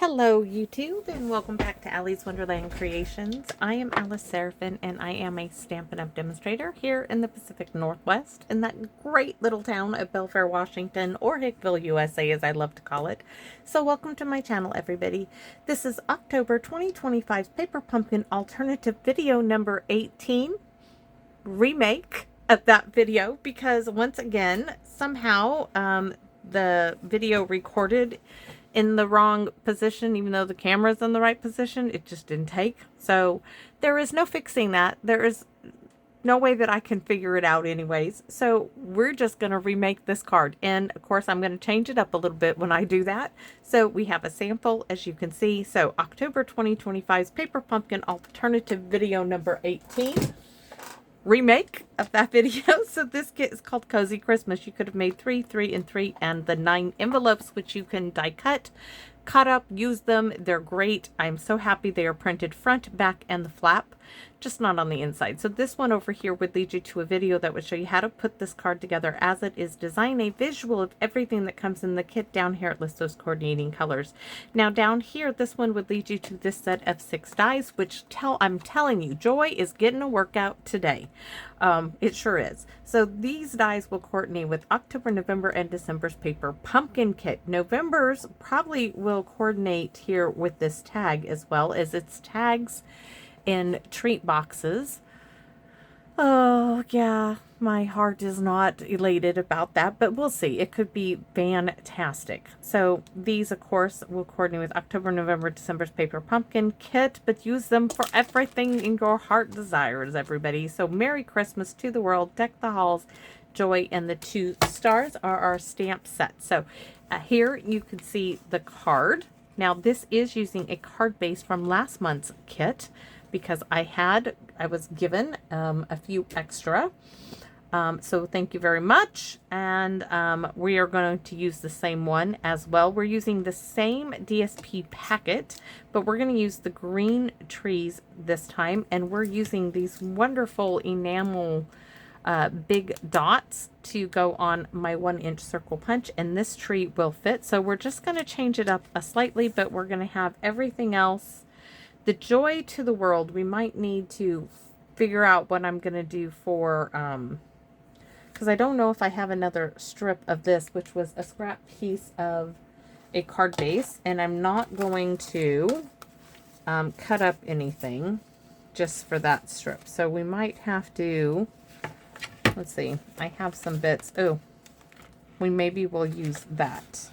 Hello YouTube and welcome back to Allie's Wonderland Creations. I am Alice Seraphin and I am a Stampin' Up! Demonstrator here in the Pacific Northwest in that great little town of Belfair, Washington, or Hickville, USA as I love to call it. So welcome to my channel everybody. This is October 2025 Paper Pumpkin Alternative video number 18, remake of that video, because once again somehow the video recorded in the wrong position, even though the camera's in the right position. It just didn't take. So there is no fixing that. There is no way that I can figure it out anyways. So we're just going to remake this card. And of course, I'm going to change it up a little bit when I do that. So we have a sample, as you can see. So October 2025's Paper Pumpkin Alternative video number 18. Remake of that video. So this kit is called Cozy Christmas. You could have made 3, 3, and 3, and the 9 envelopes, which you can die cut up, use them. They're great. I'm so happy they are printed front, back, and the flap, just not on the inside. So this one over here would lead you to a video that would show you how to put this card together as it is designed, a visual of everything that comes in the kit. Down here it lists those coordinating colors. Now down here, this one would lead you to this set of 6 dies, which I'm telling you, Joy is getting a workout today. It sure is. So these dies will coordinate with October, November, and December's Paper Pumpkin kit. November's probably will coordinate here with this tag, as well as its tags in treat boxes. Oh yeah, my heart is not elated about that, but we'll see. It could be fantastic. So these, of course, will coordinate with October, November, December's Paper Pumpkin kit, but use them for everything in your heart desires, everybody. So Merry Christmas to the world, deck the halls, Joy, and the 2 stars are our stamp set. So here you can see the card. Now this is using a card base from last month's kit, because I was given a few extra. So thank you very much. And we are going to use the same one as well. We're using the same DSP packet, but we're going to use the green trees this time. And we're using these wonderful enamel big dots to go on my 1-inch circle punch. And this tree will fit. So we're just going to change it up slightly, but we're going to have everything else. The Joy to the world, we might need to figure out what I'm going to do for, because I don't know if I have another strip of this, which was a scrap piece of a card base, and I'm not going to cut up anything just for that strip. So we might have to, let's see, I have some bits. Oh, maybe we'll use that.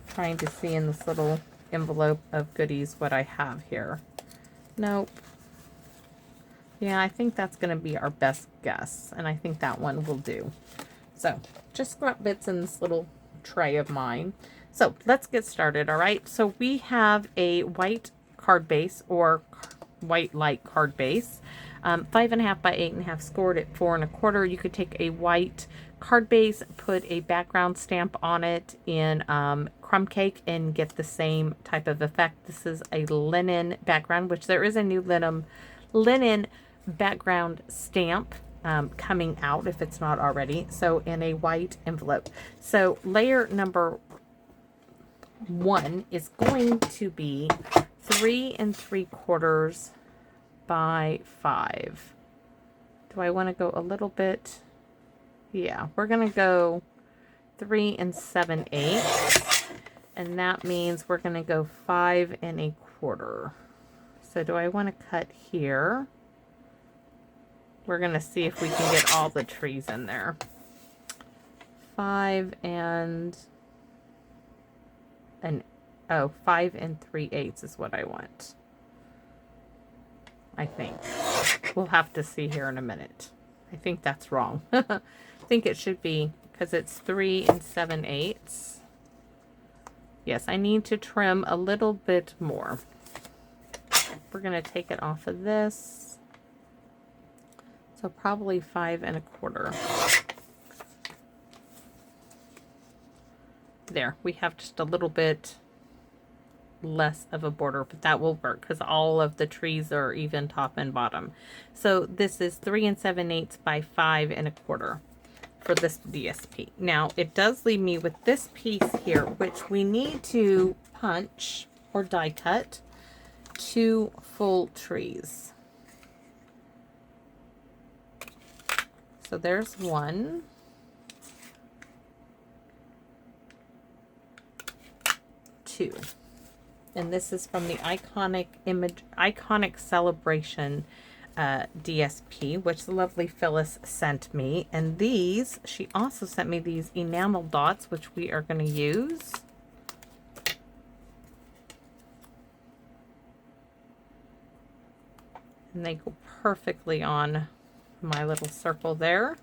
Trying to see in this little envelope of goodies what I have here. Nope. Yeah, I think that's going to be our best guess, and I think that one will do. So just scrap bits in this little tray of mine. So let's get started. All right, so we have a white card base, or white light card base, 5.5 by 8.5, scored at 4 1/4. You could take a white card base, put a background stamp on it in crumb cake, and get the same type of effect. This is a linen background, which there is a new linen background stamp coming out if it's not already. So in a white envelope. So layer number 1 is going to be 3 3/4 by 5. Do I want to go a little bit? Yeah, we're going to go 3 7/8. And that means we're going to go 5 1/4. So do I want to cut here? We're going to see if we can get all the trees in there. 5 3/8 is what I want. I think. We'll have to see here in a minute. I think that's wrong. I think it should be, because it's 3 7/8. Yes, I need to trim a little bit more. We're going to take it off of this. So probably 5 1/4. There, we have just a little bit less of a border, but that will work because all of the trees are even top and bottom. So this is 3 7/8 by 5 1/4 for this DSP. Now it does leave me with this piece here, which we need to punch or die cut 2 full trees. So there's 1, 2, and this is from the Iconic Celebration DSP, which the lovely Phyllis sent me. And these, she also sent me these enamel dots, which we are going to use. And they go perfectly on my little circle there.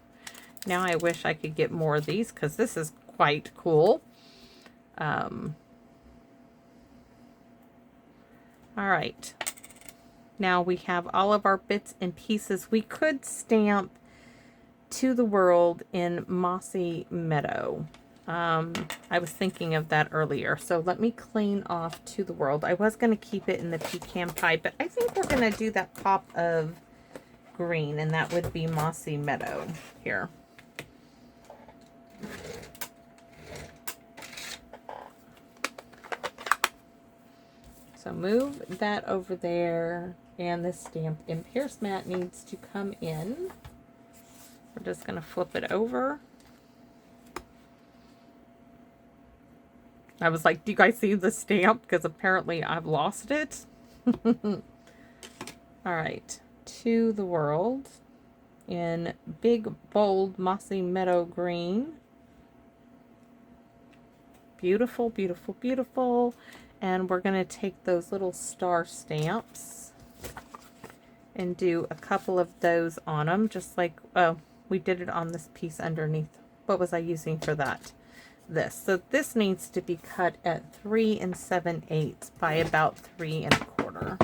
Now I wish I could get more of these because this is quite cool. All right. Now we have all of our bits and pieces. We could stamp To the World in Mossy Meadow. I was thinking of that earlier. So let me clean off To the World. I was going to keep it in the pecan pie, but I think we're going to do that pop of green, and that would be Mossy Meadow here. So move that over there, and this Stamped In Pierce mat needs to come in. We're just going to flip it over. I was like, do you guys see the stamp? Because apparently I've lost it. All right. To the World in big, bold, mossy meadow green. Beautiful, beautiful, beautiful. And we're going to take those little star stamps and do a couple of those on them, just like, oh, we did it on this piece underneath. What was I using for that? This. So this needs to be cut at 3 7/8 by about 3 1/4.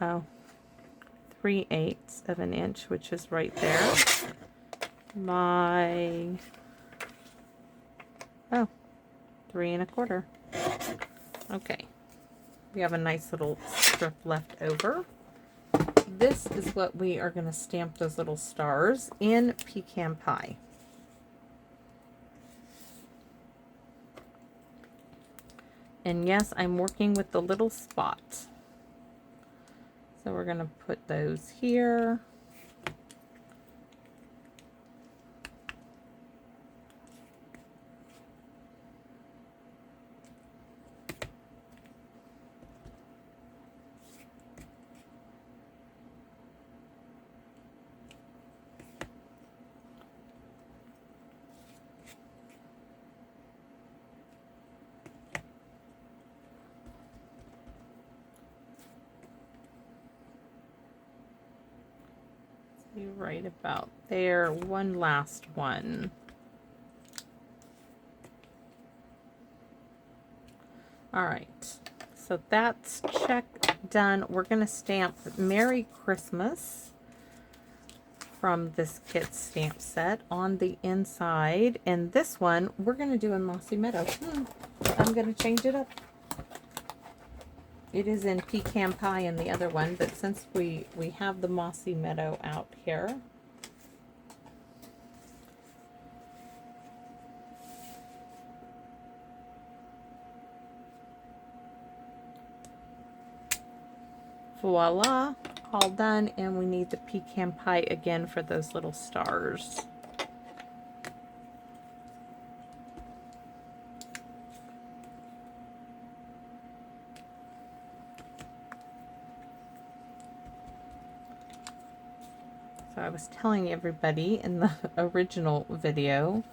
Oh, 3/8 of an inch, which is right there. My, oh, 3 1/4. Okay. We have a nice little strip left over. This is what we are going to stamp those little stars in pecan pie. And yes, I'm working with the little spots. So we're going to put those here. Right about there. One last one. All right, so that's check done. We're going to stamp Merry Christmas from this kit stamp set on the inside, and this one we're going to do in Mossy Meadow. I'm going to change it up. It is in pecan pie in the other one, but since we have the Mossy Meadow out here, voila, all done, and we need the pecan pie again for those little stars. So I was telling everybody in the original video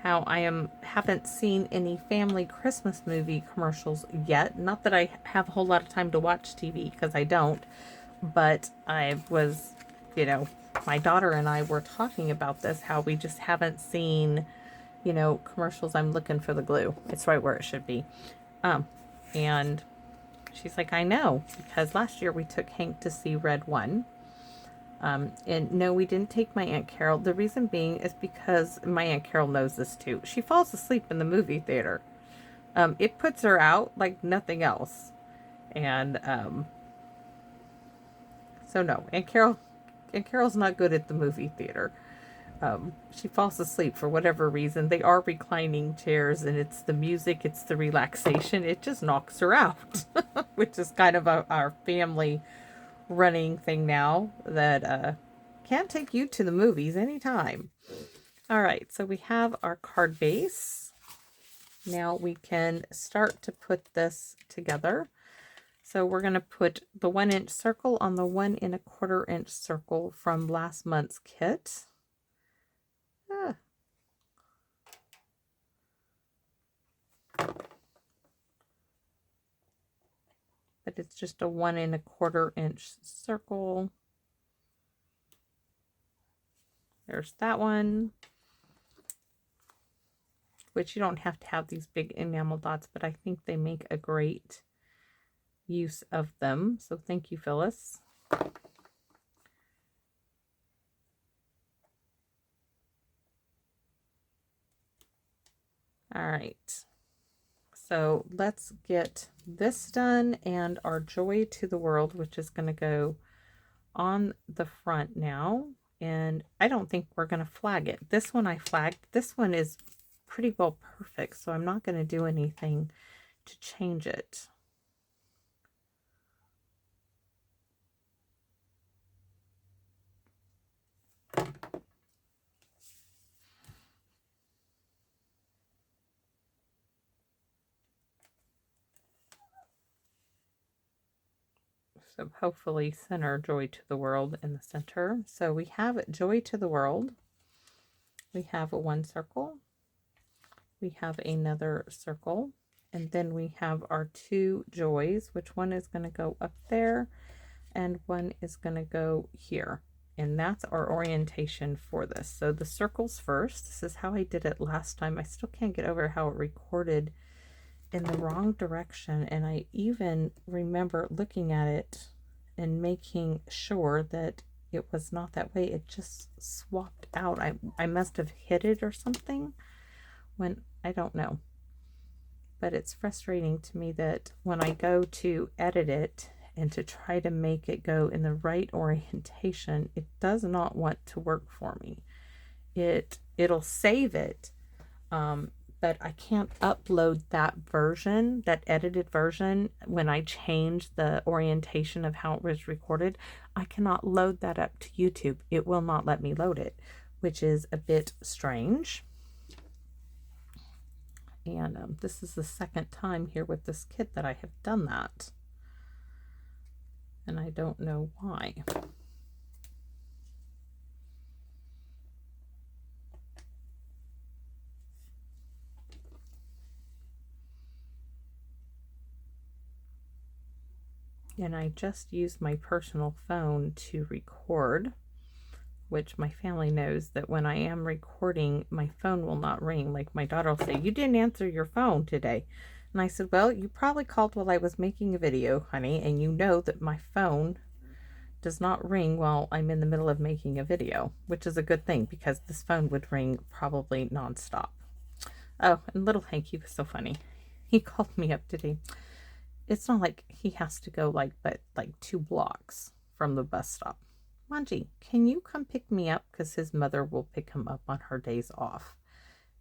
how I haven't seen any family Christmas movie commercials yet. Not that I have a whole lot of time to watch TV, because I don't, but I was, you know, my daughter and I were talking about this, how we just haven't seen, you know, commercials. I'm looking for the glue. It's right where it should be. And she's like, I know, because last year we took Hank to see Red One. And no, we didn't take my Aunt Carol. The reason being is because my Aunt Carol knows this too. She falls asleep in the movie theater. It puts her out like nothing else. And, so no, Aunt Carol's not good at the movie theater. she falls asleep for whatever reason. They are reclining chairs, and it's the music, it's the relaxation. It just knocks her out, which is kind of our family running thing now that can't take you to the movies anytime. All right, so we have our card base. Now we can start to put this together. So we're going to put the 1-inch circle on the 1 1/4 inch circle from last month's kit. But it's just a 1 1/4 inch circle. There's that one, which you don't have to have these big enamel dots, but I think they make a great use of them. So thank you, Phyllis. All right. So let's get this done, and our Joy to the World, which is going to go on the front now. And I don't think we're going to flag it. This one I flagged. This one is pretty well perfect, so I'm not going to do anything to change it. So hopefully center Joy to the World in the center. So we have Joy to the World. We have a 1 circle. We have another circle. And then we have our 2 joys, which one is going to go up there and one is going to go here. And that's our orientation for this. So the circles first. This is how I did it last time. I still can't get over how it recorded in the wrong direction, and I even remember looking at it and making sure that it was not that way. It just swapped out. I must have hit it or something when I don't know. But it's frustrating to me that when I go to edit it and to try to make it go in the right orientation, it does not want to work for me. It'll save it, but I can't upload that version, that edited version, when I change the orientation of how it was recorded. I cannot load that up to YouTube. It will not let me load it, which is a bit strange. And this is the second time here with this kit that I have done that. And I don't know why. And I just used my personal phone to record, which my family knows that when I am recording, my phone will not ring. Like my daughter will say, "You didn't answer your phone today." And I said, "Well, you probably called while I was making a video, honey, and you know that my phone does not ring while I'm in the middle of making a video," which is a good thing because this phone would ring probably nonstop. Oh, and little Hanky was so funny. He called me up today. It's not like he has to go but 2 blocks from the bus stop. "Manji, can you come pick me up?" Because his mother will pick him up on her days off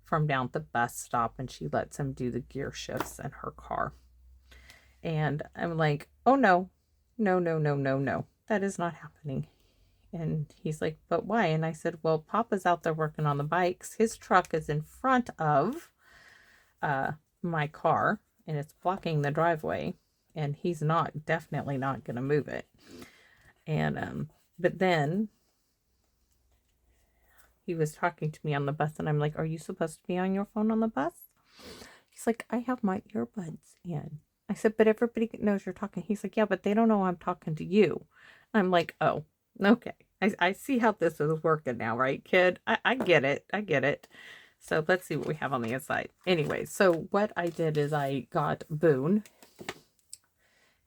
from down at the bus stop, and she lets him do the gear shifts in her car. And I'm like, "Oh no, no, no, no, no, no. That is not happening." And he's like, "But why?" And I said, "Well, Papa's out there working on the bikes. His truck is in front of my car, and it's blocking the driveway, and he's definitely not going to move it." And but then he was talking to me on the bus, and I'm like, "Are you supposed to be on your phone on the bus?" He's like, "I have my earbuds in." I said, "But everybody knows you're talking." He's like, "Yeah, but they don't know I'm talking to you." I'm like, "Oh, okay. I see how this is working now, right, kid? I get it. I get it." So let's see what we have on the inside. Anyway, so what I did is I got Boone,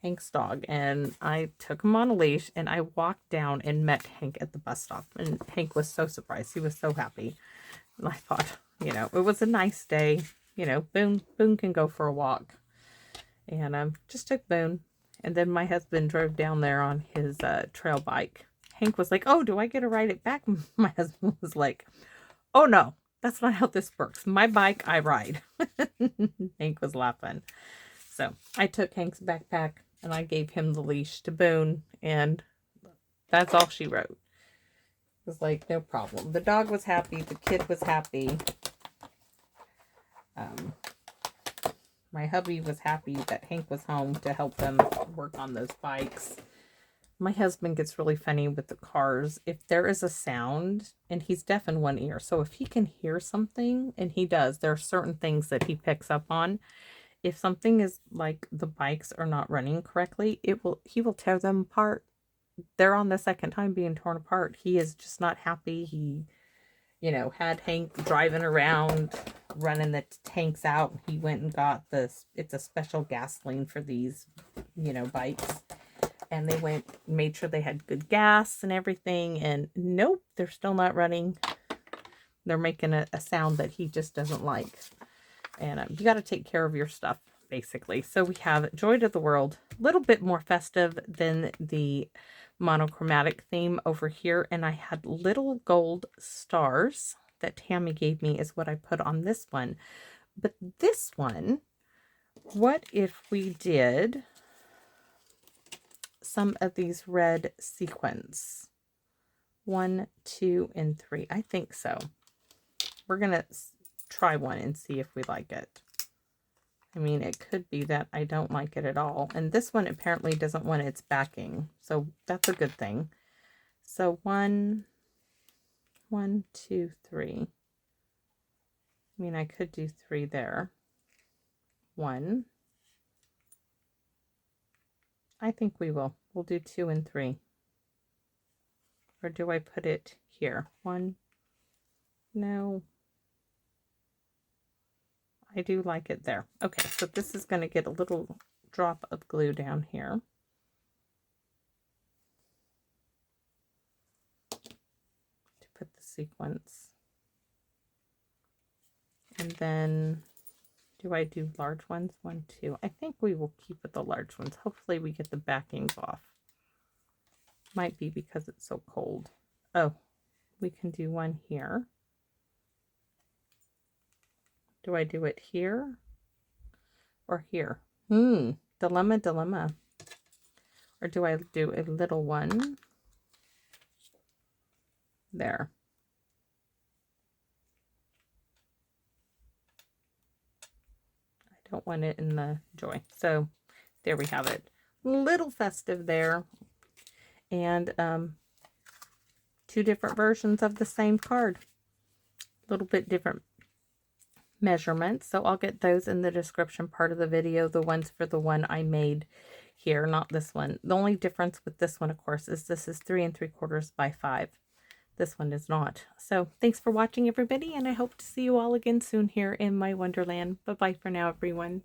Hank's dog, and I took him on a leash, and I walked down and met Hank at the bus stop. And Hank was so surprised. He was so happy. And I thought, it was a nice day. Boone can go for a walk. And just took Boone. And then my husband drove down there on his trail bike. Hank was like, oh, do I get to ride it back? My husband was like, oh no, that's not how this works. My bike, I ride. Hank was laughing. So I took Hank's backpack and I gave him the leash to Boone, and that's all she wrote. It was like, no problem. The dog was happy. The kid was happy. My hubby was happy that Hank was home to help them work on those bikes. My husband gets really funny with the cars. If there is a sound, and he's deaf in one ear, so if he can hear something, and he does, there are certain things that he picks up on. If something is like the bikes are not running correctly, he will tear them apart. They're on the second time being torn apart. He is just not happy. He, had Hank driving around, running the tanks out. He went and got it's a special gasoline for these, bikes. And they made sure they had good gas and everything. And nope, they're still not running. They're making a sound that he just doesn't like. And you got to take care of your stuff, basically. So we have Joy to the World, a little bit more festive than the monochromatic theme over here. And I had little gold stars that Tammy gave me is what I put on this one. But this one, what if we did some of these red sequins? 1, 2, and 3. I think so. We're going to try one and see if we like it. I mean, it could be that I don't like it at all. And this one apparently doesn't want its backing. So that's a good thing. So 1, 2, 3. I mean, I could do 3 there. 1. I think we will. We'll do 2 and 3. Or do I put it here? 1. No. I do like it there. Okay, so this is going to get a little drop of glue down here. To put the sequence. And then, do I do large ones? 1, 2. I think we will keep with the large ones. Hopefully we get the backings off. Might be because it's so cold. Oh, we can do one here. Do I do it here or here? Dilemma. Or do I do a little one there? I don't want it in the Joy. So there we have it. Little festive there. And 2 different versions of the same card. A little bit different measurements, so I'll get those in the description part of the video. The ones for the one I made here, not this one. The only difference with this one, of course, is this is 3 3/4 by 5. This one is not. So thanks for watching, everybody, and I hope to see you all again soon here in my Wonderland. Bye bye for now, everyone.